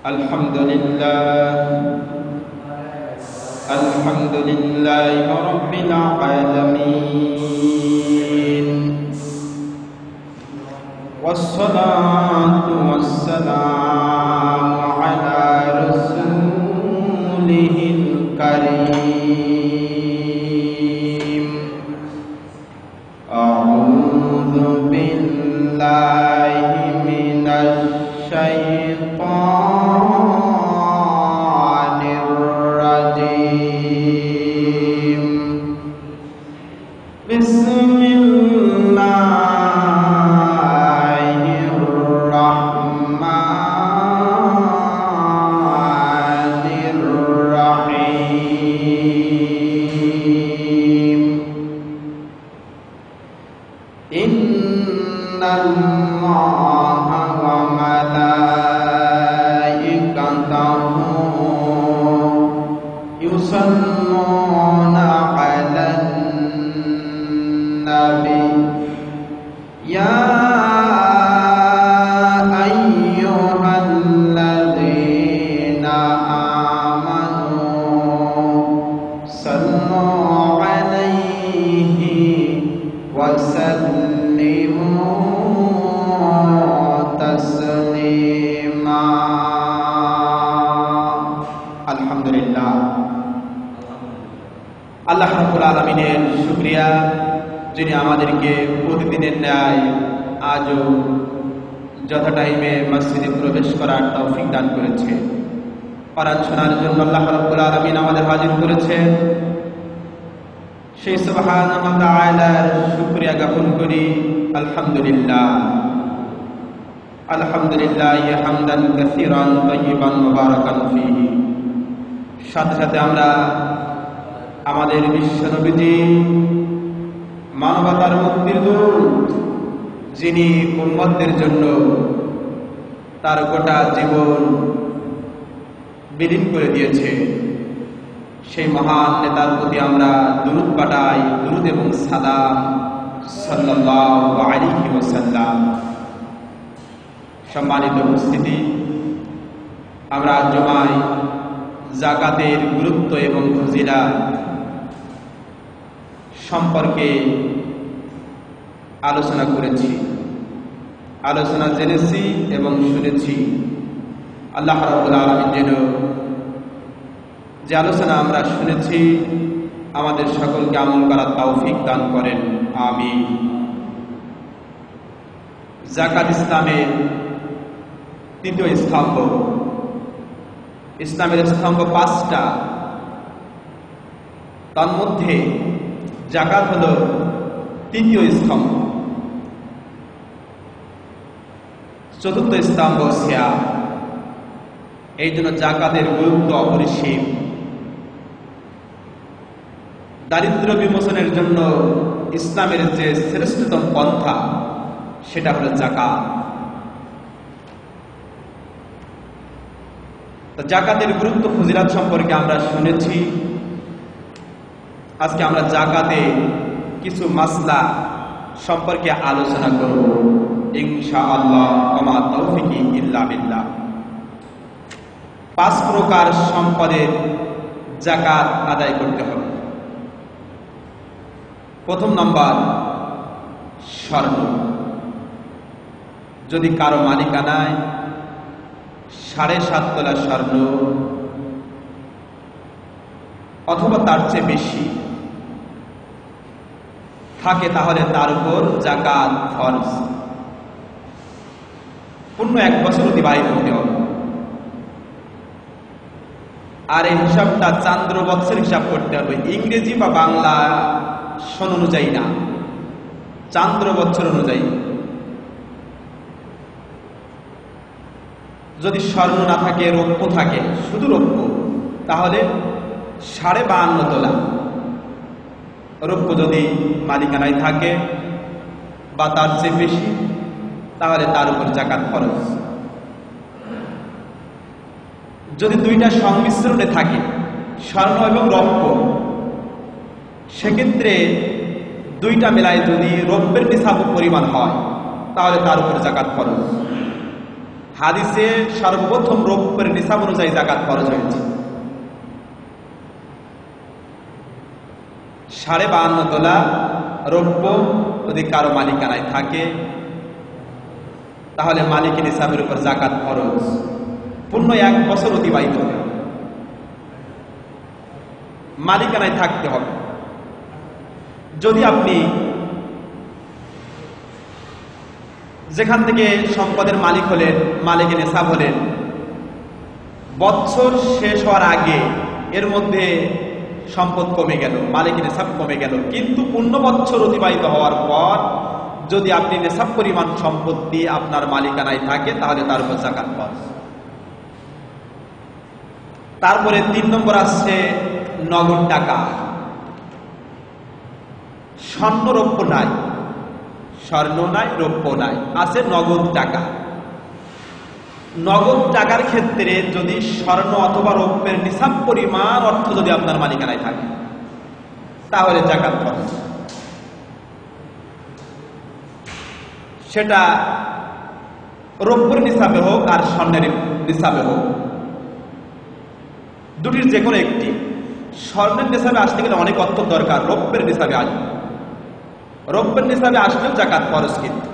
আলহামদুলিল্লাহি রাব্বিল আলামিন ওয়াসসালাতু ওয়াসসালামু আলা রাসূলিহিল কারীম আউযু বিল্লাহি মিনাশ শাইতানির রাজীম বিসমিল্লাহির রাহমানির রাহিম ইন্নাল্লাহা ওয়া মালাইকাতাহু ইউসাল্লুনা আলান নাবী ইয়া আইয়ুহাল্লাযীনা আমানু সাল্লু আলাইহি ওয়া সাল্লিমু তাসলিমা। আলহামদুলিল্লাহ, আল্লাহ রাব্বুল আলামিনের শুকরিয়া, যিনি আমাদেরকে প্রতিদিনের ন্যায় আজও যথা টাইমে মসজিদে প্রবেশ করার তৌফিক দান করেছে। কোরআন শোনার জন্য আল্লাহ রাব্বুল আলামিন আমাদের হাজির করেছেন। সেই সুবহানাহু ওয়া তাআলার শুকরিয়া জ্ঞাপন করি। আলহামদুলিল্লাহ, আলহামদুলিল্লাহ হামদান কাসীরান তাইয়িবান মুবারাকান ফীহি। সাথে সাথে আমরা আমাদের বিশ্ব নবীজি, মানবতার মুক্তির দূত, যিনি উম্মতদের জন্য তার গোটা জীবন বিলীন করে দিয়েছে, সেই মহান নেতার প্রতি আমরা দুরূদ পাঠাই। দুরূদ এবং সালাম সাল্লাল্লাহু আলাইহি ওয়াসাল্লাম। সম্মানিত উপস্থিতি, আমরা জুমায় যাকাতের গুরুত্ব এবং ফজিলত সম্পর্কে আলোচনা করেছি, আলোচনা জেনেছি এবং শুনেছি। আল্লাহ রাব্বুল আলামিন যেন যে আলোচনা আমরা শুনেছি আমাদের সকলকে আমল করার তৌফিক দান করেন, আমিন। যাকাত ইসলামের তৃতীয় স্তম্ভ। ইসলামের স্তম্ভ পাঁচটা, তার মধ্যে যাকাত হলো তৃতীয় স্তম্ভ। চতুর্থ স্তম্ভ সিয়াম। এই জন্য যাকাতের গুরুত্ব অপরিসীম। দারিদ্র্য বিমোচনের জন্য ইসলামের যে শ্রেষ্ঠতম পন্থা, সেটা হলো যাকাত। যাকাতের গুরুত্ব ফজিলত সম্পর্কে আমরা শুনেছি। আজকে আমরা যাকাতে কিছু মাসলা সম্পর্কে আলোচনা করব ইনশাআল্লাহ। ওয়া মা তাওফীকি ইল্লা বিল্লাহ। 5 প্রকার সম্পদের যাকাত আদায় করতে হবে। প্রথম নম্বর, স্বর্ণ। যদি কারো মালিকানায় 7.5 তোলা স্বর্ণ অথবা তার চেয়ে বেশি থাকে, তাহলে তার উপর যাকাত ফরজ। পূর্ণ 1 বছর অতিবাহিত হতে হবে। আর এই হিসাবটা চান্দ্র বৎসর হিসাব করতে হবে, ইংরেজি বা বাংলা সন অনুযায়ী না, চান্দ্র বৎসর অনুযায়ী। যদি স্বর্ণ না থাকে, রৌপ্য থাকে, শুধু রৌপ্য, তাহলে 52.5 তোলা। রৌপ্য যদি মালিকানায় থাকে বা তার চেয়ে বেশি, তাহলে তার উপর যাকাত ফরজ। যদি দুইটা সংমিশ্রণে থাকে, স্বর্ণ এবং রৌপ্য, সেক্ষেত্রে দুইটা মেলায় যদি রৌপ্যের নিসাব পরিমাণ হয়, তাহলে তার উপর যাকাত ফরজ। হাদিসে সর্বপ্রথম রৌপ্যের নিসাব অনুযায়ী যাকাত ফরজ হয়েছে। 52.5 তোলা রৌপ্য যদি কারো মালিকানায় থাকে তাহলে মালিকের নিসাবের উপর যাকাত ফরজ। পূর্ণ 1 বছর অতিবাহিত হবে, মালিকানায় থাকতে হবে। যদি আপনি যেখান থেকে সম্পদের মালিক হলেন, মালিকের নিসাব হলেন, বছর শেষ হওয়ার আগে এর মধ্যে সম্পদ কমে গেল, মালিকের নিসাব কমে গেল, কিন্তু পূর্ণ বছর অতিবাহিত হওয়ার পর যদি আপনি নিসাব পরিমাণ সম্পত্তি আপনার মালিকানায় থাকে তাহলে তার উপর যাকাত ফরজ। তারপরে 3 নম্বর আসছে নগদ টাকা। স্বর্ণ রৌপ্য নাই, স্বর্ণ নাই, রৌপ্য নাই, আছে নগদ টাকা। নগদ টাকার ক্ষেত্রে যদি স্বর্ণ অথবা রৌপ্যের নিসাব পরিমাণ অর্থ যদি আপনার মালিকানায় থাকে তাহলে যাকাত ফরজ। সেটা রৌপ্যের নিসাবে হোক আর স্বর্ণের নিসাবে হোক, দুটির যে কোনো একটি। স্বর্ণের নিসাবে আসতে গেলে অনেক অর্থ দরকার, রৌপ্যের নিসাবে আসবে, রৌপ্যের নিসাবে আসলেও যাকাত ফরজ। কিন্তু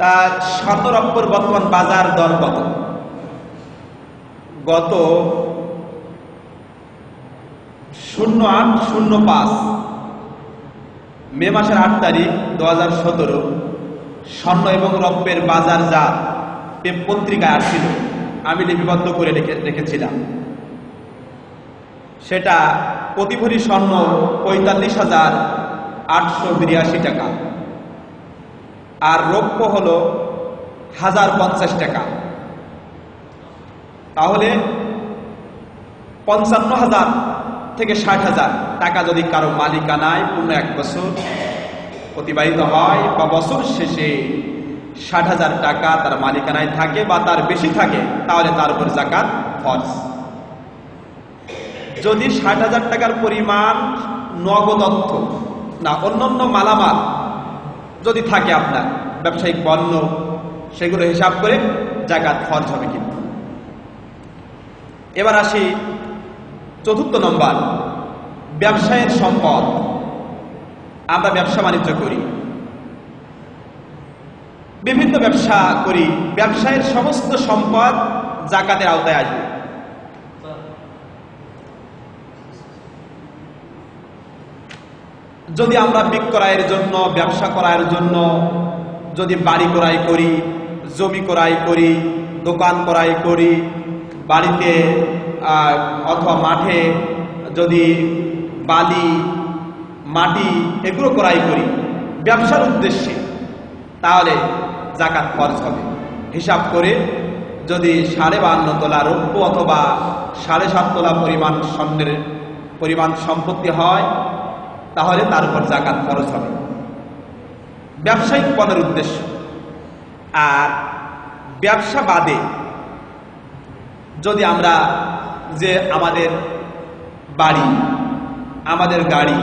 তার স্বর্ণ রৌপ্যের বর্তমান বাজার দর কত? গত 08/05 মে মাসের 8 তারিখ 2017 স্বর্ণ এবং রৌপ্যের বাজার যা পত্রিকায় আসছিল, আমি লিপিবদ্ধ করে রেখেছিলাম। সেটা প্রতি ভরি স্বর্ণ 45,882 টাকা, আর রৌপ্য হল 1050 টাকা। তাহলে 55,000 থেকে 60,000 টাকা যদি কারো মালিকানায় পূর্ণ 1 বছর অতিবাহিত হয় বা বছর শেষে 60,000 টাকা তার মালিকানায় থাকে বা তার বেশি থাকে তাহলে তার উপর যাকাত ফরজ। যদি 60,000 টাকার পরিমাণ নগদ অর্থ না অন্যান্য মালামাল যদি থাকে আপনার ব্যবসায়িক পণ্য, সেগুলো হিসাব করে যাকাত ফরজ হবে। কিন্তু এবার আসি 4র্থ নম্বর, ব্যবসায়ের সম্পদ। আমরা ব্যবসা বাণিজ্য করি, বিভিন্ন ব্যবসা করি, ব্যবসায়ের সমস্ত সম্পদ যাকাতের আওতায় আসবে। যদি আমরা বিক্রয়ের জন্য, ব্যবসা করার জন্য যদি বাড়ি ক্রয় করি, জমি ক্রয় করি, দোকান ক্রয় করি, বাড়িতে অথবা মাঠে যদি বালি, মাটি এগুলো ক্রয় করি ব্যবসার উদ্দেশ্যে, তাহলে যাকাত ফরজ হবে। হিসাব করে যদি 52.5 তোলা রৌপ্য অথবা 7.5 তোলা পরিমাণ স্বর্ণের পরিমাণ সম্পত্তি হয় তাহলে তার উপর যাকাত ফরজ হবে, ব্যবসায়িক পণ্যের উদ্দেশ্য। আর ব্যবসা বাদে যদি আমরা যে আমাদের বাড়ি, আমাদের গাড়ি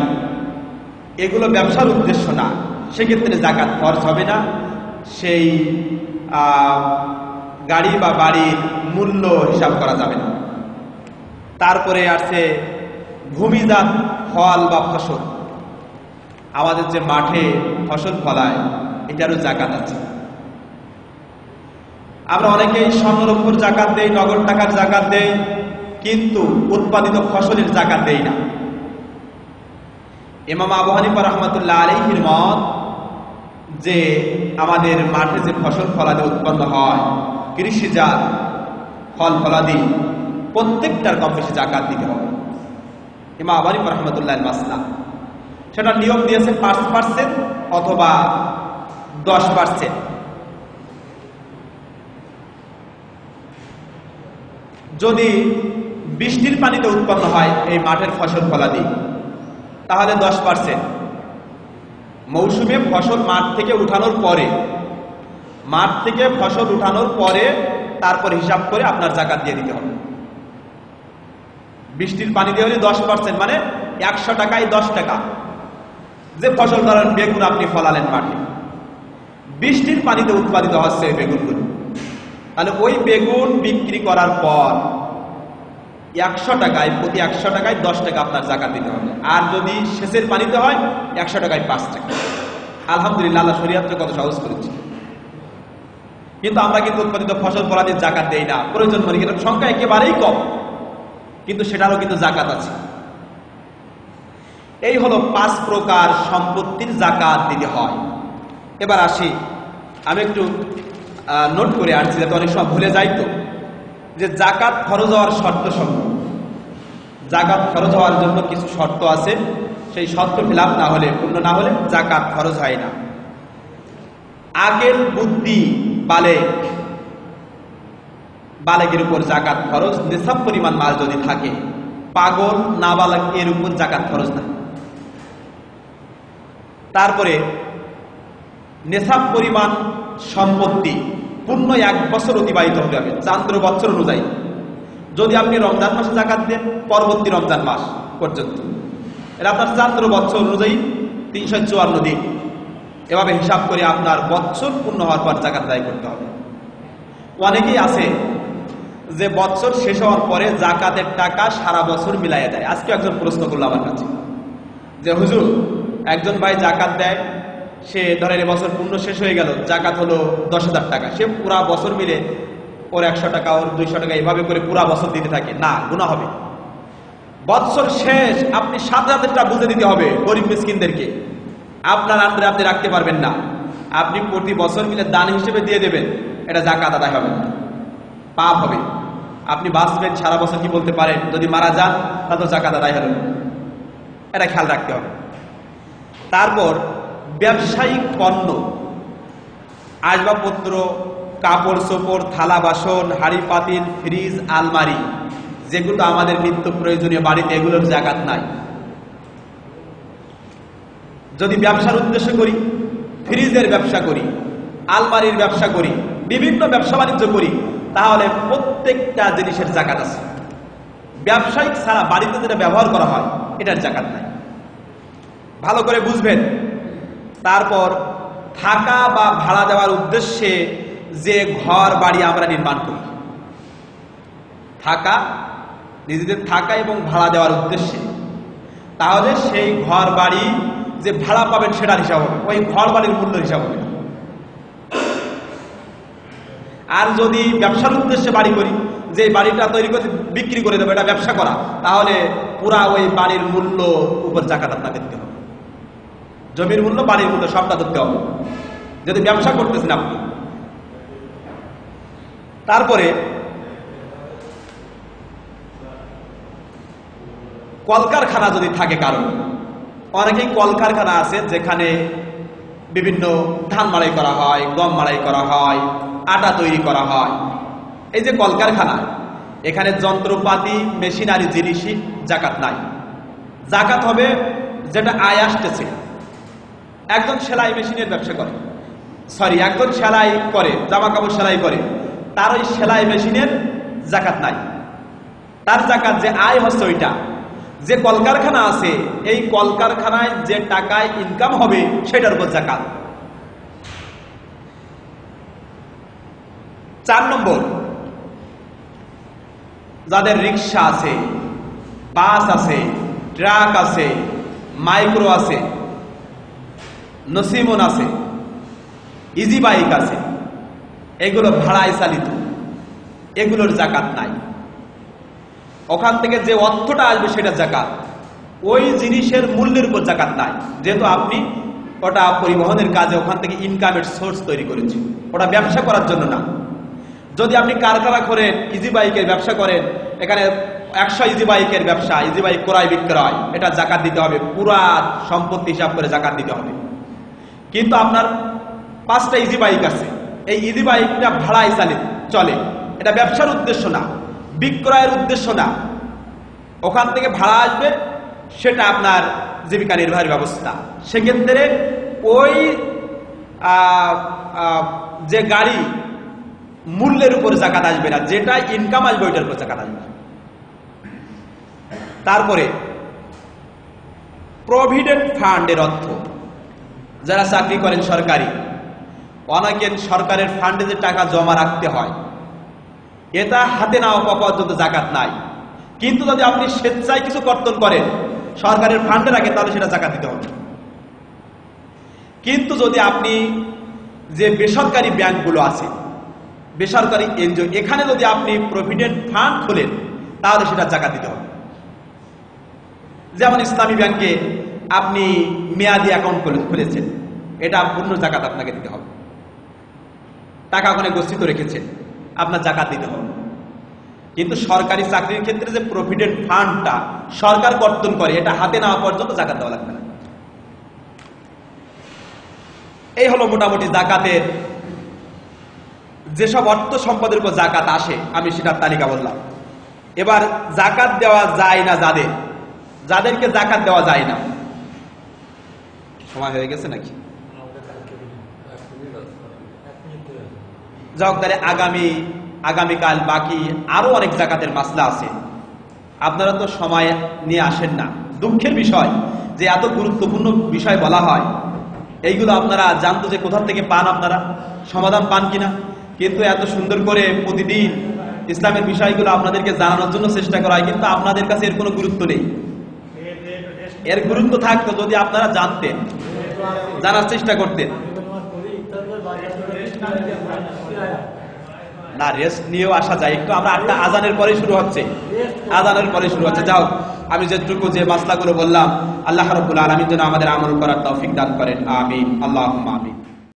এগুলো ব্যবসার উদ্দেশ্য না, সেক্ষেত্রে যাকাত ফরজ হবে না। সেই গাড়ি বা বাড়ির মূল্য হিসাব করা যাবে না। তারপরে আছে ভূমিজাত ফল বা ফসল। আমাদের যে মাঠে ফসল ফলায় এটারও যাকাত আছে। আমরা অনেকেই স্বর্ণরৌপ্যর যাকাত দেই, নগদ টাকার যাকাত দেই, কিন্তু উৎপাদিত ফসলের যাকাত দেই না। ইমাম আবু হানিফা রাহমাতুল্লাহ আলাইহির মত যে আমাদের মাঠে যে ফসল ফলাদি উৎপন্ন হয়, কৃষিজাত ফল ফলাদি, প্রত্যেকটার কম বেশি যাকাত দিতে হবে। ইমাম আবু হানিফা রাহমাতুল্লাহ মাসলা সেটা নিয়ম দিয়েছে 5% অথবা 10%। যদি বৃষ্টির পানিতে উৎপন্ন হয় এই মাঠের ফসল ফলাদি তাহলে 10%। মৌসুমে ফসল মাঠ থেকে উঠানোর পরে, মাঠ থেকে ফসল উঠানোর পরে তারপর হিসাব করে আপনার যাকাত দিয়ে দিতে হবে। বৃষ্টির পানি দিয়ে হলে 10%, মানে 100 টাকায় 10 টাকা। যে ফসল ধরেন বেগুন আপনি ফলালেন মাঠে, বৃষ্টির পানিতে উৎপাদিত হচ্ছে বেগুনগুলো, তাহলে ওই বেগুন বিক্রি করার পর 100 টাকায়, প্রতি 100 টাকায় 10 টাকা আপনার জাকাত দিতে হবে। আর যদি সেচের পানিতে হয় 100 টাকায় 5 টাকা। আলহামদুলিল্লাহ, আল্লাহ শরীয়তটা কত সহজ করেছে। কিন্তু আমরা কিন্তু উৎপাদিত ফসল ফলাদির জাকাত দেই না, প্রয়োজন মনে কিন্তু সংখ্যা একেবারেই কম, কিন্তু সেটারও কিন্তু জাকাত আছে। এই হলো 5 প্রকার সম্পত্তির জাকাত দিতে হয়। এবার আসি, আমি একটু নোট করে আনছি যাতে অনেক সময় ভুলে যাই, তো যে জাকাত ফরজ হওয়ার শর্ত সমূহ। জাকাত ফরজ হওয়ার জন্য কিছু শর্ত আছে, সেই শর্ত ফিলাপ না হলে, পূর্ণ না হলে জাকাত ফরজ হয় না। আগের বুদ্ধি বালেগের উপর জাকাত ফরজ, নিসাব পরিমাণ মাল যদি থাকে। পাগল নাবালক এর উপর জাকাত ফরজ না। তারপরে নিসাব পরিমাণ সম্পত্তি পূর্ণ 1 বছর অতিবাহিত হতে হবে চান্দ্র বছর অনুযায়ী। যদি আপনি রমজান মাসে জাকাত দেন, পরবর্তী রমজান মাস পর্যন্ত, এটা আপনার চান্দ্র বছর অনুযায়ী 354 দিন। এভাবে হিসাব করে আপনার বছর পূর্ণ হওয়ার পর জাকাত আদায় করতে হবে। অনেকেই আছে যে বছর শেষ হওয়ার পরে জাকাতের টাকা সারা বছর মিলাইয়া দেয়। আজকে একজন প্রশ্ন করলো আমার কাছে যে হুজুর, একজন ভাই জাকাত দেয়, সে ধরেন বছর পূর্ণ শেষ হয়ে গেল, জাকাত হলো 10,000 টাকা, সে পুরা বছর মিলে ওর 100 টাকা, ওর 200 টাকা, এভাবে করে পুরা বছর দিতে থাকে। না, গুনাহ হবে। বছর শেষ আপনি 7,000টা বুঝে দিতে হবে গরিব মিসকিনদেরকে। আপনার আন্ডারে আপনি রাখতে পারবেন না, আপনি প্রতি বছর মিলে দান হিসেবে দিয়ে দেবেন, এটা জাকাত আদায় হবে না, পাপ হবে। আপনি বাঁচবেন সারা বছর কি বলতে পারেন, যদি মারা যান তাহলে তো জাকাত আদায় হলো না, এটা খেয়াল রাখতে হবে। তারপর ব্যবসায়িক পণ্য, আসবাবপত্র, কাপড় চোপড়, থালা বাসন, হাঁড়ি পাতিল, ফ্রিজ, আলমারি, যেগুলো আমাদের নিত্য প্রয়োজনীয় বাড়িতে, এগুলোর জাকাত নাই। যদি ব্যবসার উদ্দেশ্য করি, ফ্রিজের ব্যবসা করি, আলমারির ব্যবসা করি, বিভিন্ন ব্যবসা বাণিজ্য করি, তাহলে প্রত্যেকটা জিনিসের জাকাত আছে। ব্যবসায়িক ছাড়া বাড়িতে যেটা ব্যবহার করা হয়, এটার জাকাত নাই। ভালো করে বুঝবেন। তারপর থাকা বা ভাড়া দেওয়ার উদ্দেশ্যে যে ঘর বাড়ি আমরা নির্মাণ করি, থাকা, নিজেদের থাকা এবং ভাড়া দেওয়ার উদ্দেশ্যে, তাহলে সেই ঘর বাড়ি যে ভাড়া পাবেন সেটার হিসাব হবে, ওই ঘর বাড়ির মূল্য হিসাব হবে। আর যদি ব্যবসার উদ্দেশ্যে বাড়ি করি, যে বাড়িটা তৈরি করে বিক্রি করে দেবো, এটা ব্যবসা করা, তাহলে পুরা ওই বাড়ির মূল্য উপর জাকাত আপনাকে দিতে হবে। জমির মূল্য, বাড়ির মূল্য সবটা ধরতে হবে যদি ব্যবসা করতেছেন আপনি। তারপরে কলকারখানা যদি থাকে কারো, অনেকেই কলকারখানা আছে যেখানে বিভিন্ন ধান মাড়াই করা হয়, গম মাড়াই করা হয়, আটা তৈরি করা হয়। এই যে কলকারখানা, এখানে যন্ত্রপাতি, মেশিনারি জিনিসই জাকাত নাই। জাকাত হবে যেটা আয় আসতেছে। একজন সেলাই মেশিনের ব্যবসা করে, একজন সেলাই করে, জামা কাপড় সেলাই করে, তার ওই সেলাই মেশিনের জাকাত নাই। তার জাকাত যে আয় হচ্ছে ওইটা। যে কলকারখানা আছে, এই কলকারখানায় যে টাকায় ইনকাম হবে সেটার উপর জাকাত। 4 নম্বর, যাদের রিক্সা আছে, বাস আছে, ট্রাক আছে, মাইক্রো আছে, নসিমন আছে, ইজি বাইক আছে, এগুলো ভাড়ায় চালিত, এগুলোর জাকাত নাই। ওখান থেকে যে অর্থটা আসবে সেটা জাকাত। ওই জিনিসের মূল্যের উপর জাকাত নাই, যেহেতু আপনি ওটা পরিবহনের কাজে ওখান থেকে ইনকামের সোর্স তৈরি করেছেন, ওটা ব্যবসা করার জন্য না। যদি আপনি কারখানা করেন, ইজি বাইকের ব্যবসা করেন, এখানে 100 ইজি বাইকের ব্যবসা, ইজি বাইক ক্রয় বিক্রয়, এটা জাকাত দিতে হবে, পুরা সম্পত্তি হিসাব করে জাকাত দিতে হবে। কিন্তু আপনার 5টা ইজি বাইক আছে, এই ইজি বাইকটা ভাড়ায় চলে, এটা ব্যবসার উদ্দেশ্য না, বিক্রয়ের উদ্দেশ্য না, ওখান থেকে ভাড়া আসবে, সেটা আপনার জীবিকা নির্বাহের ব্যবস্থা। সেক্ষেত্রে ওই যে গাড়ি মূল্যের উপর জাকাত আসবে না, যেটা ইনকাম আসবে ওইটার উপর জাকাত আসবে। তারপরে প্রভিডেন্ট ফান্ডের অর্থ, যারা চাকরি করেন সরকারি, অনেকের সরকারের ফান্ডে যে টাকা জমা রাখতে হয়, এটা হাতে না পাওয়া পর্যন্ত জাকাত নাই। কিন্তু যদি আপনি স্বেচ্ছায় কিছু কর্তন করেন সরকারের ফান্ডে রাখেন, তাহলে সেটা জাকাত দিতে হবে। কিন্তু যদি আপনি যে বেসরকারি ব্যাংকগুলো আছে, বেসরকারি এনজিও, এখানে যদি আপনি প্রভিডেন্ট ফান্ড খোলেন, তাহলে সেটা জাকাত দিতে হবে। যেমন ইসলামী ব্যাংকে আপনি মেয়াদি অ্যাকাউন্ট খুলেছেন, এটা পূর্ণ জাকাত আপনাকে দিতে হবে। টাকা ওখানে গচ্ছিত রেখেছেন, আপনার জাকাত দিতে হবে। কিন্তু সরকারি চাকরির ক্ষেত্রে যে প্রভিডেন্ট ফান্ডটা সরকার কর্তন করে, এটা হাতে নেওয়া পর্যন্ত জাকাত দেওয়া লাগবে না। এই হলো মোটামুটি জাকাতের যেসব অর্থ সম্পদের উপর জাকাত আসে, আমি সেটার তালিকা বললাম। এবার জাকাত দেওয়া যায় না যাদেরকে জাকাত দেওয়া যায় না, সময় হয়ে গেছে নাকি? যাক, তাহলে আগামীকাল বাকি আরো অনেক জাকাতের মাসলা আছে। আপনারা তো সময় নিয়ে আসেন না। দুঃখের বিষয় যে এত গুরুত্বপূর্ণ বিষয় বলা হয়, এইগুলো আপনারা জানতো যে কোথা থেকে পান, আপনারা সমাধান পান কিনা। কিন্তু এত সুন্দর করে প্রতিদিন ইসলামের বিষয়গুলো আপনাদেরকে জানানোর জন্য চেষ্টা করা হয়, কিন্তু আপনাদের কাছে এর কোনো গুরুত্ব নেই। এর গুরুত্ব থাকতো যদি আপনারা জানতেন, জানার চেষ্টা করতেন। না, রেস্ট নিয়েও আসা যায় একটু। আমরা 8টা আজানের পরে শুরু হচ্ছে, যাও, আমি যেটুকু যে মাসলাগুলো বললাম, আল্লাহ রাব্বুল আলামিন যেন আমাদের আমল করার তৌফিক দান করেন। আমিন, আল্লাহুম্মা আমিন।